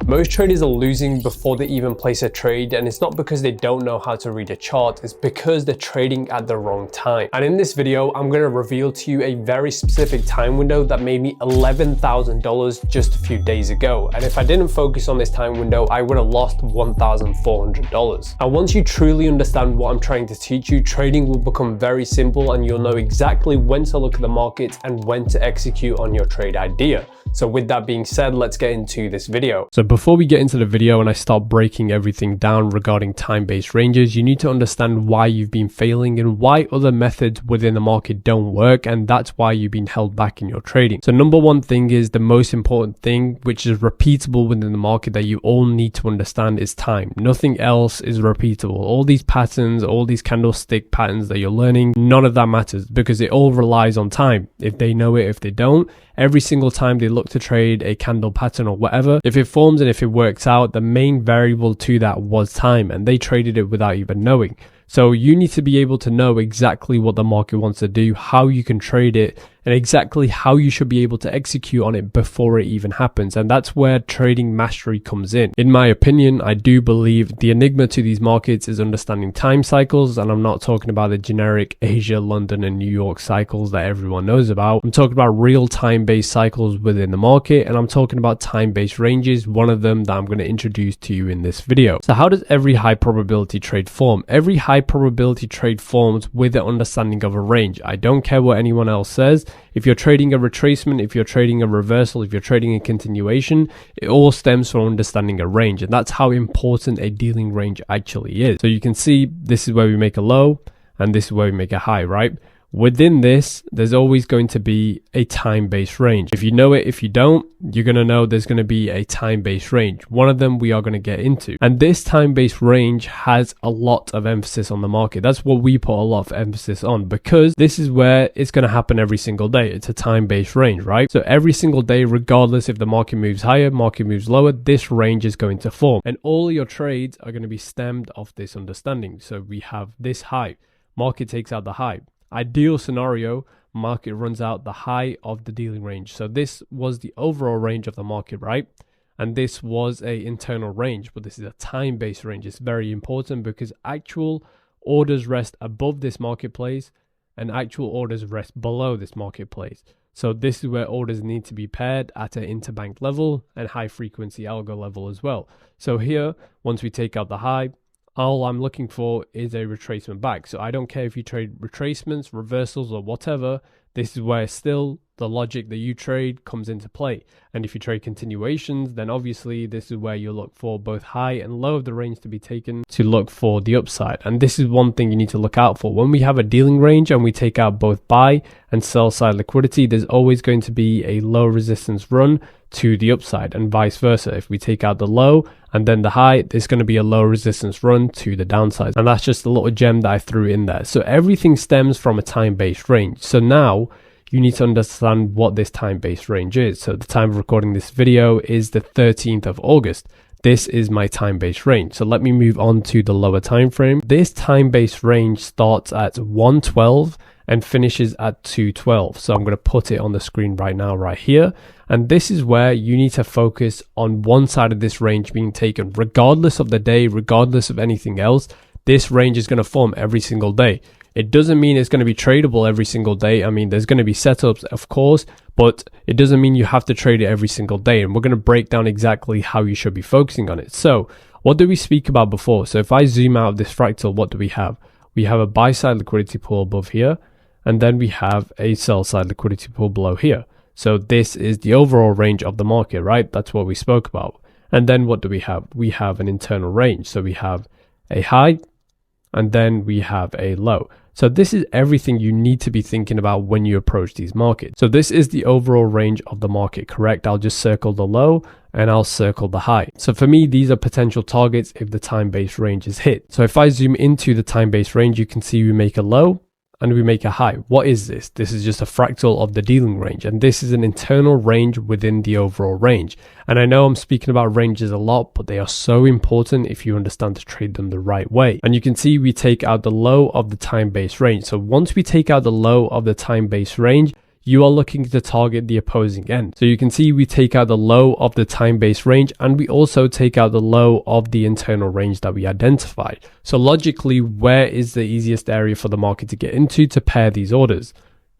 Most traders are losing before they even place a trade, and it's not because they don't know how to read a chart, it's because they're trading at the wrong time. And in this video, I'm going to reveal to you a very specific time window that made me $11,000 just a few days ago. And if I didn't focus on this time window, I would have lost $1,400. And once you truly understand what I'm trying to teach you, trading will become very simple and you'll know exactly when to look at the market and when to execute on your trade idea. So with that being said, let's get into this video. So before we get into the video and I start breaking everything down regarding time-based ranges, you need to understand why you've been failing and why other methods within the market don't work, and that's why you've been held back in your trading. So number one thing is the most important thing, which is repeatable within the market that you all need to understand, is time. Nothing else is repeatable. All these patterns, all these candlestick patterns that you're learning, none of that matters because it all relies on time. If they know it, if they don't, every single time they look to trade a candle pattern or whatever, if it forms and if it works out, the main variable to that was time, and they traded it without even knowing. So you need to be able to know exactly what the market wants to do, how you can trade it, and exactly how you should be able to execute on it before it even happens. And that's where trading mastery comes in. In my opinion, I do believe the enigma to these markets is understanding time cycles. And I'm not talking about the generic Asia, London, and New York cycles that everyone knows about. I'm talking about real time-based cycles within the market. And I'm talking about time-based ranges, one of them that I'm going to introduce to you in this video. So how does every high probability trade form? Every high probability trade forms with the understanding of a range. I don't care what anyone else says. If you're trading a retracement, if you're trading a reversal, if you're trading a continuation, it all stems from understanding a range. And that's how important a dealing range actually is. So you can see this is where we make a low and this is where we make a high, right? Within this, there's always going to be a time-based range. If you know it, if you don't, you're going to know there's going to be a time-based range. One of them we are going to get into. And this time-based range has a lot of emphasis on the market. That's what we put a lot of emphasis on because this is where it's going to happen every single day. It's a time-based range, right? So every single day, regardless if the market moves higher, market moves lower, this range is going to form. And all your trades are going to be stemmed off this understanding. So we have this high, market takes out the high. Ideal scenario, market runs out the high of the dealing range. So this was the overall range of the market, right? And this was a internal range, but this is a time-based range. It's very important because actual orders rest above this marketplace and actual orders rest below this marketplace. So this is where orders need to be paired at an interbank level and high frequency algo level as well. So here, once we take out the high, all I'm looking for is a retracement back. So I don't care if you trade retracements, reversals, or whatever. This is where still the logic that you trade comes into play. And if you trade continuations, then obviously this is where you look for both high and low of the range to be taken to look for the upside. And this is one thing you need to look out for. When we have a dealing range and we take out both buy and sell side liquidity, there's always going to be a low resistance run to the upside and vice versa. If we take out the low and then the high, there's going to be a low resistance run to the downside. And that's just a little gem that I threw in there. So everything stems from a time-based range. So now you need to understand what this time-based range is. So the time of recording this video is the 13th of August. This is my time-based range. So let me move on to the lower time frame. This time-based range starts at 112 and finishes at 212. So I'm going to put it on the screen right now, right here. And this is where you need to focus on one side of this range being taken, regardless of the day, regardless of anything else. This range is going to form every single day. It doesn't mean it's going to be tradable every single day. I mean, there's going to be setups, of course, but it doesn't mean you have to trade it every single day. And we're going to break down exactly how you should be focusing on it. So what did we speak about before? So if I zoom out of this fractal, what do we have? We have a buy side liquidity pool above here, and then we have a sell side liquidity pool below here. So this is the overall range of the market, right? That's what we spoke about. And then what do we have? We have an internal range. So we have a high and then we have a low. So this is everything you need to be thinking about when you approach these markets. So this is the overall range of the market, correct? I'll just circle the low and I'll circle the high. So for me, these are potential targets if the time-based range is hit. So if I zoom into the time-based range, you can see we make a low and we make a high. What is this? This is just a fractal of the dealing range, and this is an internal range within the overall range. And I know I'm speaking about ranges a lot, but they are so important if you understand to trade them the right way. And you can see we take out the low of the time-based range. So once we take out the low of the time-based range, you are looking to target the opposing end. So you can see we take out the low of the time-based range, and we also take out the low of the internal range that we identified. So logically, where is the easiest area for the market to get into to pair these orders?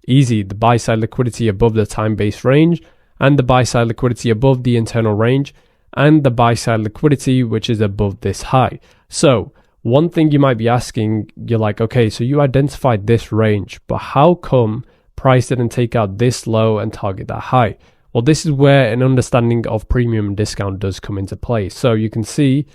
Easy, the buy side liquidity above the time-based range, and the buy side liquidity above the internal range, and the buy side liquidity which is above this high. So one thing you might be asking, you're like, okay, so you identified this range, but how come price didn't take out this low and target that high? Well, this is where an understanding of premium and discount does come into play. So you can see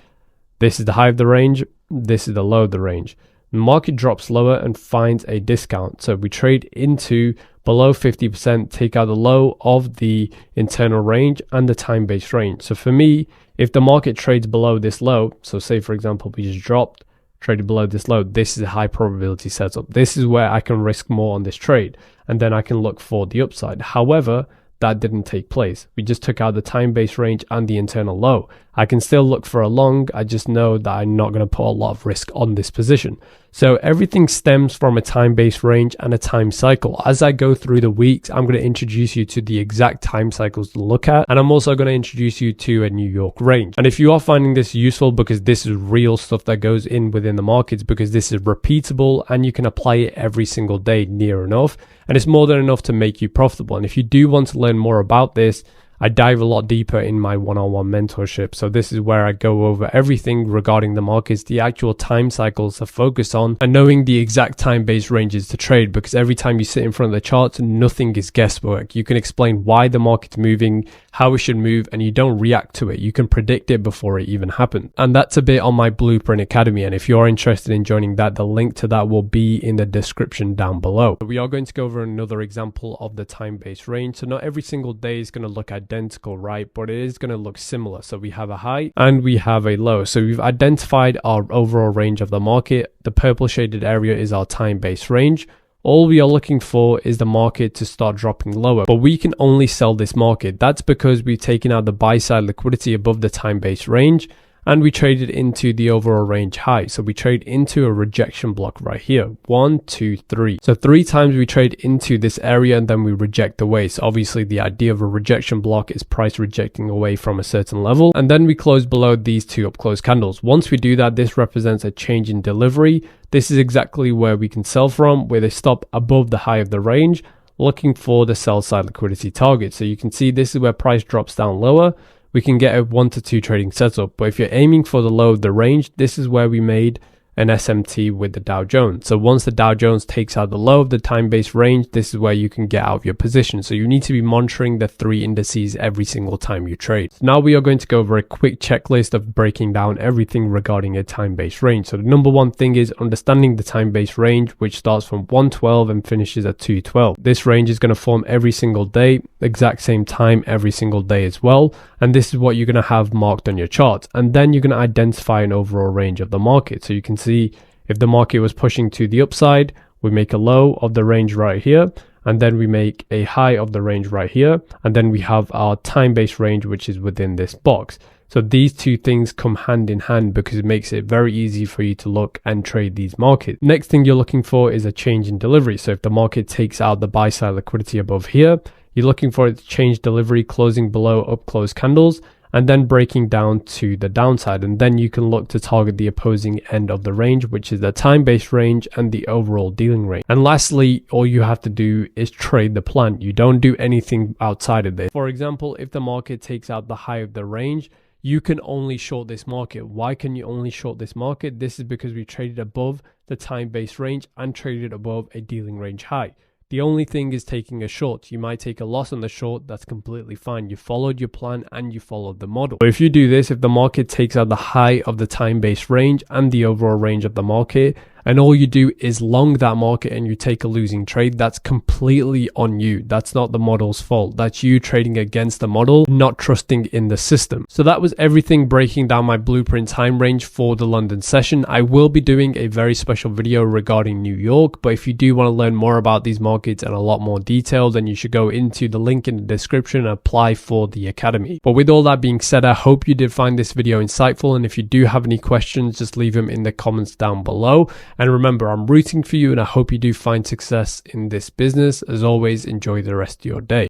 this is the high of the range, this is the low of the range. The market drops lower and finds a discount. So we trade into below 50%, take out the low of the internal range and the time-based range. So for me, if the market trades below this low, so say for example, we just dropped, traded below this low, this is a high probability setup. This is where I can risk more on this trade, and then I can look for the upside. However, that didn't take place. We just took out the time-based range and the internal low. I can still look for a long, I just know that I'm not going to put a lot of risk on this position. So everything stems from a time-based range and a time cycle. As I go through the weeks, I'm going to introduce you to the exact time cycles to look at, and I'm also going to introduce you to a New York range. And if you are finding this useful, because this is real stuff that goes in within the markets, because this is repeatable and you can apply it every single day near enough, and it's more than enough to make you profitable. And if you do want to learn more about this, I dive a lot deeper in my one-on-one mentorship. So this is where I go over everything regarding the markets, the actual time cycles to focus on, and knowing the exact time-based ranges to trade, because every time you sit in front of the charts, nothing is guesswork. You can explain why the market's moving, how it should move, and you don't react to it. You can predict it before it even happens. And that's a bit on my Blueprint Academy. And if you're interested in joining that, the link to that will be in the description down below. We are going to go over another example of the time-based range. So not every single day is going to look identical, right? But it is going to look similar. So we have a high and we have a low. So we've identified our overall range of the market. The purple shaded area is our time-based range. All we are looking for is the market to start dropping lower, but we can only sell this market. That's because we've taken out the buy side liquidity above the time-based range, and we traded into the overall range high. So we trade into a rejection block right here. 1, 2, 3. So 3 times we trade into this area and then we reject away. So obviously the idea of a rejection block is price rejecting away from a certain level. And then we close below these 2 up close candles. Once we do that, this represents a change in delivery. This is exactly where we can sell from, where they stop above the high of the range, looking for the sell side liquidity target. So you can see this is where price drops down lower. We can get a 1 to 2 trading setup. But if you're aiming for the low of the range, this is where we made an SMT with the Dow Jones. So once the Dow Jones takes out the low of the time-based range, this is where you can get out of your position. So you need to be monitoring the 3 indices every single time you trade. So now we are going to go over a quick checklist of breaking down everything regarding a time-based range. So the number one thing is understanding the time-based range, which starts from 112 and finishes at 212. This range is going to form every single day, exact same time every single day as well. And this is what you're going to have marked on your chart. And then you're going to identify an overall range of the market. So you can see if the market was pushing to the upside, we make a low of the range right here, and then we make a high of the range right here, and then we have our time-based range, which is within this box. So these 2 things come hand in hand because it makes it very easy for you to look and trade these markets. Next thing you're looking for is a change in delivery. So if the market takes out the buy side liquidity above here, you're looking for it to change delivery, closing below up close candles, and then breaking down to the downside. And then you can look to target the opposing end of the range, which is the time-based range and the overall dealing range. And lastly, all you have to do is trade the plan. You don't do anything outside of this. For example, if the market takes out the high of the range, you can only short this market. Why can you only short this market? This is because we traded above the time-based range and traded above a dealing range high. The only thing is taking a short. You might take a loss on the short. That's completely fine. You followed your plan and you followed the model. But if you do this, if the market takes out the high of the time-based range and the overall range of the market, and all you do is long that market and you take a losing trade, that's completely on you. That's not the model's fault. That's you trading against the model, not trusting in the system. So that was everything breaking down my blueprint time range for the London session. I will be doing a very special video regarding New York, but if you do want to learn more about these markets and a lot more detail, then you should go into the link in the description and apply for the academy. But with all that being said, I hope you did find this video insightful, and if you do have any questions, just leave them in the comments down below. And remember, I'm rooting for you and I hope you do find success in this business. As always, enjoy the rest of your day.